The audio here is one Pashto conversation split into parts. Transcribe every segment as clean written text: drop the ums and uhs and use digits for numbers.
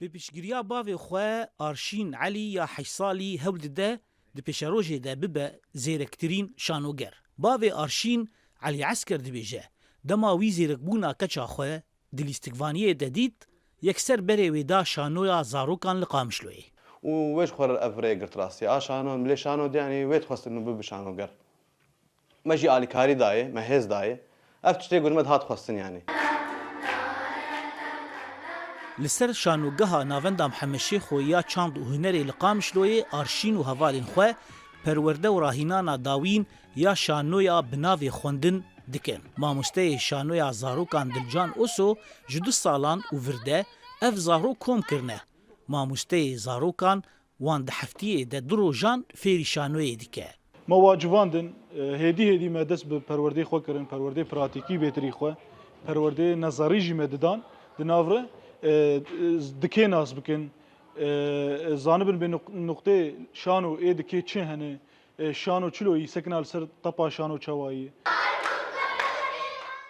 به پیشگیریا باوی خواه آرشین علی یا 8 سالی هول ده د پیشروجه ده ببه زیرکترین شانوگر. باوی آرشین علی عسکر دبیجه دما وی زیرک بونا کچا خواه دلیستگوانیه ده دید یکسر بره ویدا شانویا زاروکان لقامشلوی. وويش خور الافريق قلت راسي شانو ملي شانو يعني ويت خواست انه بشانو قر ماشي على كاري داي ما هيز داي افتشتي يقول مد هات خواستن يعني لسر شانوگها ناوندا محمد شیخ و یا چاند و هنری لقامشلوی آرشین و هوالین خو پرورده و راهینانا داوین یا شانویا بناوی خوندن دکن. ماموسته شانویا زاروکان دلجان اوسو جدو سالان و ورده اف زارو کوم کرنه. ماموسته زاروکان وان ده هفتیه ده درو جان فیری شانوی دیکه. مواجواندن هدی مدرس به پرورده خو کرن پرورده پراتیکی بهتری خو پرورده نظری جی مددان دناوره دکه ناس بکن زانبن به نقطه شانو ای دکه چه هنه شانو چلوی سکنال سر تپا شانو چوایی.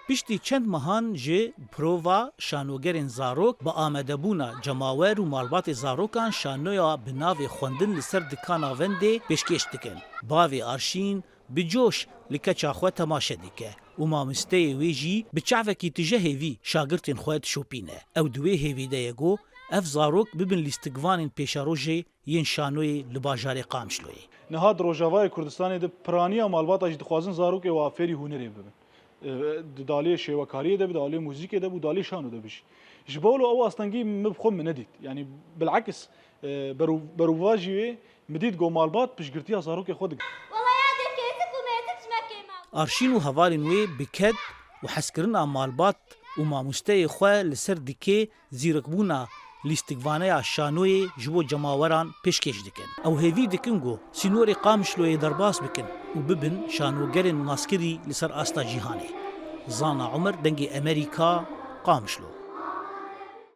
پشتی چند ماهان جه پرووا شانوگرین زاروک با آمده بونا جماور و مالبات زاروکان شانویا بناوی خوندن لسر دکانا ونده پیشکش دکن. باوی آرشین بجوش لکچا خواه تماشه دیکه و مامسته ویجی بچعوکی تجه هیوی شاگرتین خواه تشوپینه. او دوی هیوی دیگو اف زاروک ببن لیستگوانین پیشاروژه ین شانوی لباجار قامشلوی. نهاد روجاوای کردستانی ده پرانیا مالبات اجد خوازن زاروک و افری هنری ببن. دالی شیوکاری ده دالی موزیک ده دالی شانو ده بش جبولو او اصلاً مبخم ندید يعني بالعكس برواجي مدید گو مالبات پشگرتی زاروک خود آرشین و هوالین وی بکد و حسکرنا مالبات و ماموسته خواه لسر دکه زیرکبونا لیستگوانه شانوی جبو جماوران پیشکش دکن. او هیوی دکن گو سینوری قامشلوی درباس بکن و ببن شانوگرین ناسکری لسر آستا جیهانه. زانا عمر دنگ امریکا قامشلو.